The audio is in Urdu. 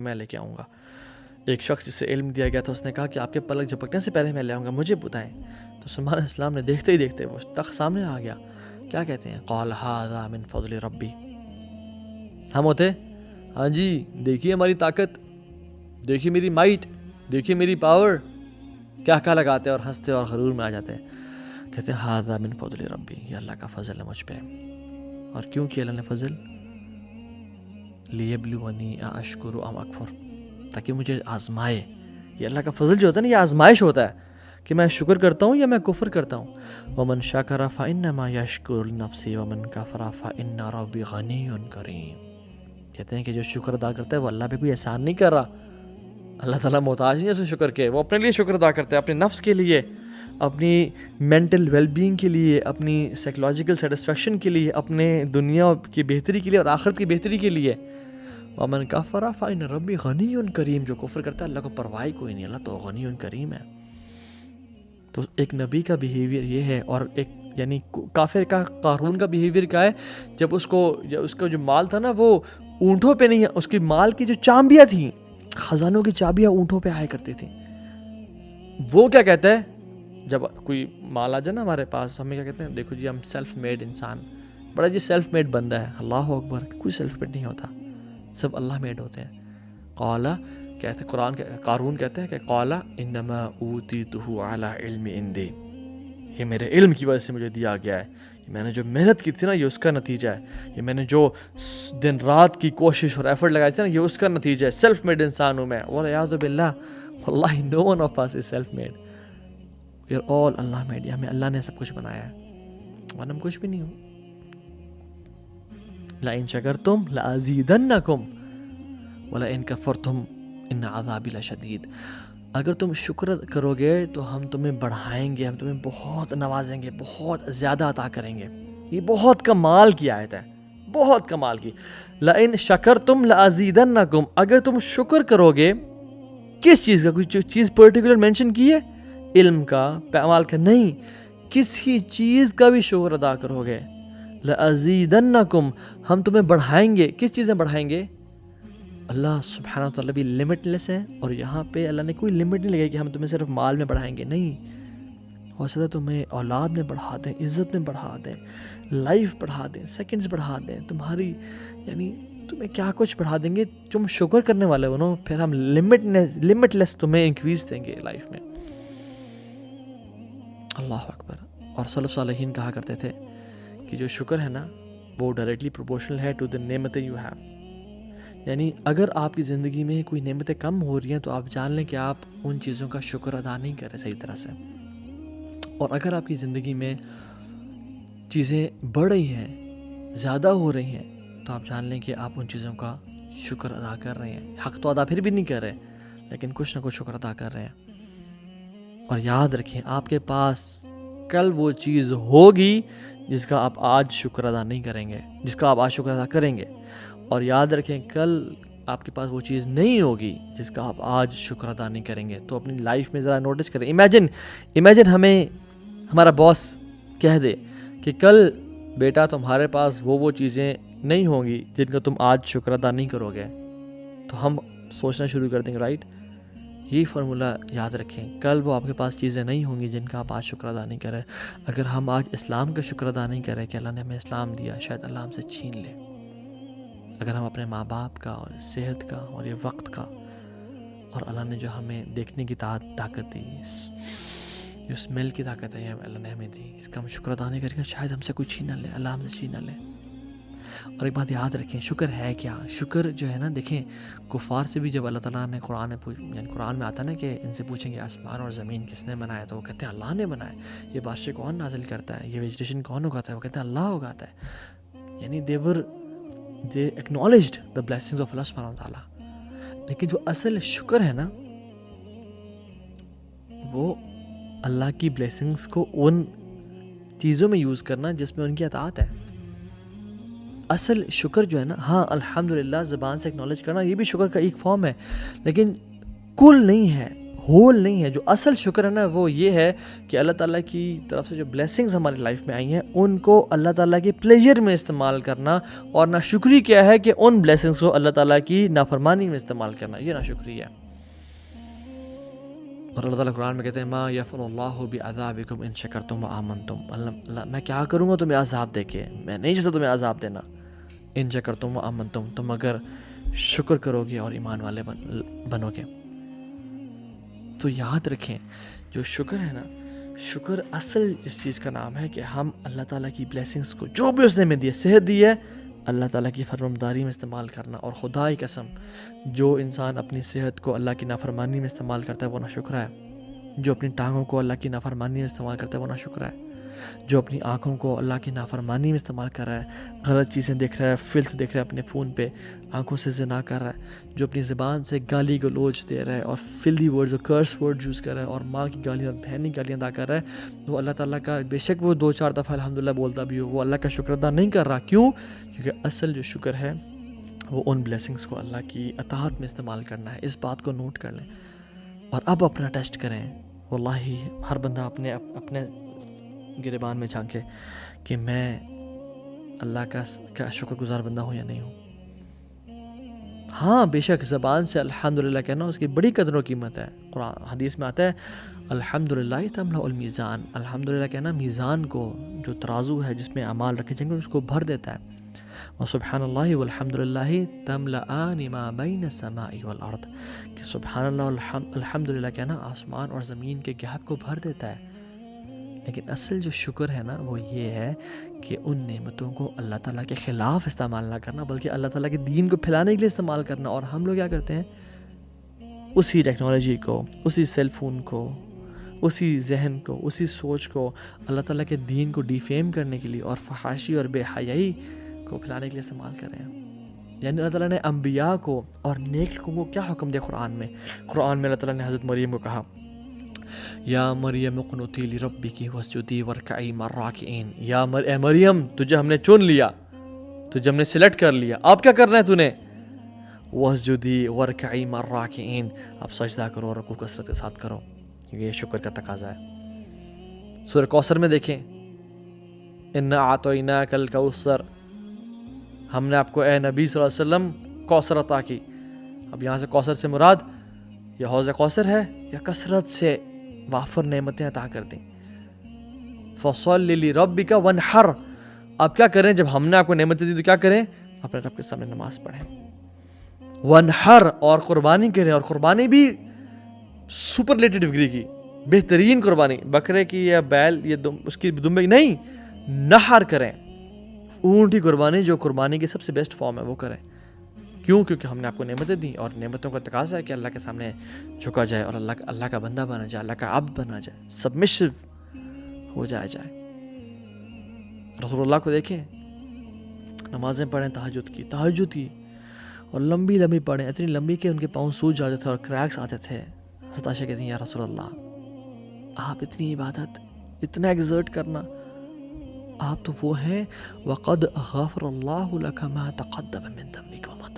میں لے کے آؤں گا. ایک شخص جسے علم دیا گیا تھا اس نے کہا کہ آپ کے پلک جھپکنے سے پہلے میں لے آؤں گا, مجھے بتائیں. تو سلیمان علیہ السلام نے دیکھتے ہی دیکھتے وہ تخت سامنے آ گیا. کیا کہتے ہیں, قال ھذا من فضل ربی. ہم ہوتے ہاں جی دیکھیے ہماری طاقت, دیکھیے میری مائٹ, دیکھیے میری پاور, کیا لگاتے ہیں اور ہنستے اور غرور میں آ جاتے ہیں. کہتے ہیں ھذا من فضل ربی, یہ اللہ کا فضل ہے مجھ پہ. اور کیوں کیا اللہ نے فضل؟ لیبلونی اشکر ام اکفر, تاکہ مجھے آزمائے. یہ اللہ کا فضل جو ہوتا ہے نا, یہ آزمائش ہوتا ہے کہ میں شکر کرتا ہوں یا میں کفر کرتا ہوں. ومن شکر فانما یشکر لنفسہ ومن کفر فان ربی غنی کریم. کہتے ہیں کہ جو شکر ادا کرتا ہے وہ اللہ پہ کوئی احسان نہیں کر رہا. اللہ تعالیٰ محتاج نہیں ہے اسے شکر کے, وہ اپنے لیے شکر ادا کرتا ہے, اپنے نفس کے لیے, اپنی مینٹل ویل بینگ کے لیے, اپنی سائیکولوجیکل سیٹسفیکشن کے لیے, اپنے دنیا کی بہتری کے لیے اور آخرت کی بہتری کے لیے. ومن کفر فإن ربی غنی کریم, جو کفر کرتا ہے اللہ کو پرواہ کوئی نہیں, اللہ تو غنی کریم ہے. تو ایک نبی کا بیہیویئر یہ ہے. اور ایک یعنی کافر کا, قارون کا بیہیویئر کیا ہے, جب اس کا جو مال تھا نا وہ اونٹوں پہ نہیں, اس کی مال کی جو چابیاں تھیں, خزانوں کی چابیاں اونٹوں پہ آیا کرتی تھیں. وہ کیا کہتا ہے جب کوئی مال آ جائے نا ہمارے پاس, تو ہمیں کیا کہتے ہیں, دیکھو جی ہم سیلف میڈ انسان, بڑا جی سیلف میڈ بندہ ہے. اللہ اکبر, کوئی سیلف میڈ نہیں ہوتا, سب اللہ میڈ ہوتے ہیں. قالا کہتے قرآن, قارون کہتے ہیں کہ قالا انما اوتیتہ علی علم عندی, یہ میرے علم کی وجہ سے مجھے دیا گیا ہے. میں نے جو محنت کی تھی نا یہ اس کا نتیجہ ہے. یہ میں نے جو دن رات کی کوشش اور ایفرٹ لگائی تھی نا یہ اس کا نتیجہ ہے. سیلف میڈ انسان ہوں میں. والعیاذ باللہ, واللہ no one of us is self made. We are all Allah made. ہمیں اللہ نے سب کچھ بنایا ہے, ورنہ ہم کچھ بھی نہیں ہوں. لئن شکرتم لازیدنکم ولئن کفرتم ان عذابی لشدید. اگر تم شکر کرو گے تو ہم تمہیں بڑھائیں گے, ہم تمہیں بہت نوازیں گے, بہت زیادہ عطا کریں گے. یہ بہت کمال کی آیت ہے, بہت کمال کی. لئن شکرتم لازیدنکم, اگر تم شکر کرو گے, کس چیز کا, کوئی چیز پرٹیکولر مینشن کی ہے, علم کا, اعمال کا نہیں, کسی چیز کا بھی شکر ادا کرو گے, لازیدنکم, ہم تمہیں بڑھائیں گے. کس چیزیں بڑھائیں گے؟ اللہ سبحانہ و تعالیٰ بھی لمٹ لیس ہے, اور یہاں پہ اللہ نے کوئی لمٹ نہیں لگائی کہ ہم تمہیں صرف مال میں بڑھائیں گے. نہیں, ہو سکتا ہے تمہیں اولاد میں بڑھا دیں, عزت میں بڑھا دیں, لائف بڑھا دیں, سیکنڈز بڑھا دیں, تمہاری یعنی تمہیں کیا کچھ بڑھا دیں گے. تم شکر کرنے والے ہو نا, پھر ہم لمٹ لیس تمہیں انکریز دیں گے لائف میں. اللہ اکبر. اور صلی اللہ علیہ کہا کرتے تھے کہ جو شکر ہے نا وہ ڈائریکٹلی پروپورشنل ہے ٹو the نعمتیں یو ہیو. یعنی اگر آپ کی زندگی میں کوئی نعمتیں کم ہو رہی ہیں تو آپ جان لیں کہ آپ ان چیزوں کا شکر ادا نہیں کر رہے صحیح طرح سے. اور اگر آپ کی زندگی میں چیزیں بڑھ رہی ہیں, زیادہ ہو رہی ہیں, تو آپ جان لیں کہ آپ ان چیزوں کا شکر ادا کر رہے ہیں. حق تو ادا پھر بھی نہیں کر رہے, لیکن کچھ نہ کچھ شکر ادا کر رہے ہیں. اور یاد رکھیں آپ کے پاس کل وہ چیز ہوگی جس کا آپ آج شکر ادا نہیں کریں گے, جس کا آپ آج شکر ادا کریں گے. اور یاد رکھیں کل آپ کے پاس وہ چیز نہیں ہوگی جس کا آپ آج شکر ادا نہیں کریں گے. تو اپنی لائف میں ذرا نوٹس کریں. امیجن ہمیں ہمارا باس کہہ دے کہ کل بیٹا تمہارے پاس وہ چیزیں نہیں ہوں گی جن کا تم آج شکر ادا نہیں کرو گے, تو ہم سوچنا شروع کر دیں گے, رائٹ. یہی فارمولہ یاد رکھیں, کل وہ آپ کے پاس چیزیں نہیں ہوں گی جن کا آپ آج شکر ادا نہیں کریں. اگر ہم آج اسلام کا شکر ادا نہیں کریں کہ اللہ نے ہمیں اسلام دیا, شاید اللہ ہم سے چھین لے. اگر ہم اپنے ماں باپ کا اور صحت کا اور یہ وقت کا, اور اللہ نے جو ہمیں دیکھنے کی طاقت دی, جو اسمیل کی طاقت ہے اللہ نے ہمیں دی, اس کا ہم شکر ادا نہیں کریں گے, شاید ہم سے کوئی چھین نہ لے, اللہ ہم سے چھین نہ لے. اور ایک بات یاد رکھیں, شکر ہے کیا؟ شکر جو ہے نا, دیکھیں کفار سے بھی جب اللہ تعالیٰ نے قرآن میں آتا ہے نا کہ ان سے پوچھیں گے آسمان اور زمین کس نے بنایا, تو وہ کہتے ہیں اللہ نے بنایا. یہ بارشیں کون نازل کرتا ہے, یہ ویجیٹیشن کون اگاتا ہے, وہ کہتے ہیں اللہ اگاتا ہے. یعنی they acknowledged the blessings of Allah subhanahu wa ta'ala. لیکن جو اصل شکر ہے نا, وہ اللہ کی بلیسنگز کو ان چیزوں میں یوز کرنا جس میں ان کی اطاعت ہے. اصل شکر جو ہے نا, ہاں الحمدللہ زبان سے اکنالج کرنا یہ بھی شکر کا ایک فارم ہے, لیکن کل نہیں ہے. ہول نہیں ہے. جو اصل شکر ہے نا وہ یہ ہے کہ اللہ تعالیٰ کی طرف سے جو بلیسنگز ہماری لائف میں آئی ہیں ان کو اللہ تعالیٰ کے پلیجر میں استعمال کرنا, اور ناشکری کیا ہے کہ ان بلیسنگز کو اللہ تعالیٰ کی نافرمانی میں استعمال کرنا, یہ ناشکری ہے. اور اللہ تعالیٰ قرآن میں کہتے ہیں ما یفعل اللہ بعذابکم ان شکرتم وآمنتم, اللہ میں کیا کروں گا تمہیں عذاب دے کے, میں نہیں چاہتا تمہیں عذاب دینا. ان شکرتم وآمنتم, تم اگر شکر کرو گے اور ایمان والے بنو گے. تو یاد رکھیں جو شکر ہے نا, شکر اصل جس چیز کا نام ہے کہ ہم اللہ تعالیٰ کی بلیسنگز کو جو بھی اس نے ہمیں دی ہے, صحت دی ہے, اللہ تعالیٰ کی فرمانبرداری میں استعمال کرنا. اور خدا کی قسم جو انسان اپنی صحت کو اللہ کی نافرمانی میں استعمال کرتا ہے وہ ناشکر ہے. جو اپنی ٹانگوں کو اللہ کی نافرمانی میں استعمال کرتا ہے وہ ناشکر ہے. جو اپنی آنکھوں کو اللہ کی نافرمانی میں استعمال کر رہا ہے, غلط چیزیں دیکھ رہا ہے, فلتھ دیکھ رہا ہے اپنے فون پہ, آنکھوں سے زنا کر رہا ہے, جو اپنی زبان سے گالی گلوچ دے رہا ہے اور فلدی ورڈز اور کرس ورڈ یوز کر رہا ہے اور ماں کی گالیاں اور بہن کی گالیاں ادا کر رہا ہے, وہ اللہ تعالیٰ کا بے شک وہ 2-4 دفعہ الحمدللہ بولتا بھی ہو, وہ اللہ کا شکر ادا نہیں کر رہا. کیوں؟ کیونکہ اصل جو شکر ہے وہ ان بلیسنگز کو اللہ کی اطاعت میں استعمال کرنا ہے. اس بات کو نوٹ کر لیں اور اب اپنا ٹیسٹ کریں. واللہ ہر بندہ اپنے گریبان میں جھانکے کہ میں اللہ کا شکر گزار بندہ ہوں یا نہیں ہوں. ہاں بے شک زبان سے الحمدللہ کہنا اس کی بڑی قدر و قیمت ہے. قرآن حدیث میں آتا ہے الحمدللہ تملأ المیزان, الحمدللہ کہنا میزان کو, جو ترازو ہے جس میں اعمال رکھے جائیں گے, اس کو بھر دیتا ہے. وسبحان اللہ والحمدللہ تملأان ما بین السماء والارض, کہ سبحان اللہ الحمدللہ کہنا آسمان اور زمین کے گیپ کو بھر دیتا ہے. لیکن اصل جو شکر ہے نا وہ یہ ہے کہ ان نعمتوں کو اللہ تعالیٰ کے خلاف استعمال نہ کرنا, بلکہ اللہ تعالیٰ کے دین کو پھیلانے کے لیے استعمال کرنا. اور ہم لوگ کیا کرتے ہیں, اسی ٹیکنالوجی کو, اسی سیل فون کو, اسی ذہن کو, اسی سوچ کو اللہ تعالیٰ کے دین کو ڈیفیم کرنے کے لیے اور فحاشی اور بے حیائی کو پھیلانے کے لیے استعمال کر رہے ہیں. یعنی اللہ تعالیٰ نے انبیاء کو اور نیک لوگوں کو کیا حکم دیا قرآن میں اللہ تعالیٰ نے حضرت مریم کو کہا یا مریم اقنتی لربکی واسجدی وارکعی مع الراکعین, یا اے مریم تجھے ہم نے چن لیا, تجھے ہم نے سلیکٹ کر لیا, اب کیا کرنا ہے تو نے, واسجدی وارکعی مع الراکعین, اب سجدہ کرو اور رکوع کثرت کے ساتھ کرو, کیونکہ یہ شکر کا تقاضا ہے. سورہ کوثر میں دیکھیں انا اعطیناک الکوثر, ہم نے آپ کو اے نبی صلی اللہ علیہ وسلم کوثر عطا کی. اب یہاں سے کوثر سے مراد یا حوض کوثر ہے یا کثرت سے وافر نعمتیں عطا کر دیں. فصل لربک وانحر, اب کیا کریں جب ہم نے آپ کو نعمتیں دی تو کیا کریں, اپنے رب کے سامنے نماز پڑھیں. وانحر, اور قربانی کریں, اور قربانی بھی سپرلیٹو ڈگری کی, بہترین قربانی, بکرے کی یا بیل یا اس کی دمبے کی نہیں, نحر کریں, اونٹ کی قربانی جو قربانی کی سب سے بیسٹ فارم ہے وہ کریں. کیوں؟ کیونکہ ہم نے آپ کو نعمتیں دیں اور نعمتوں کا تقاضا ہے کہ اللہ کے سامنے جھکا جائے اور اللہ کا بندہ بنا جائے, اللہ کا عبد بنا جائے, سبمشو ہو جائے. رسول اللہ کو دیکھیں نمازیں پڑھیں تہجد کی اور لمبی پڑھیں, اتنی لمبی کہ ان کے پاؤں سوج جاتے تھے اور کریکس آتے تھے. حضرت عائشہ کہتی ہیں یا رسول اللہ آپ اتنی عبادت, اتنا ایگزرٹ کرنا, آپ تو وہ ہیں وقد غفر اللہ لک ما تقدم من ذنبک وما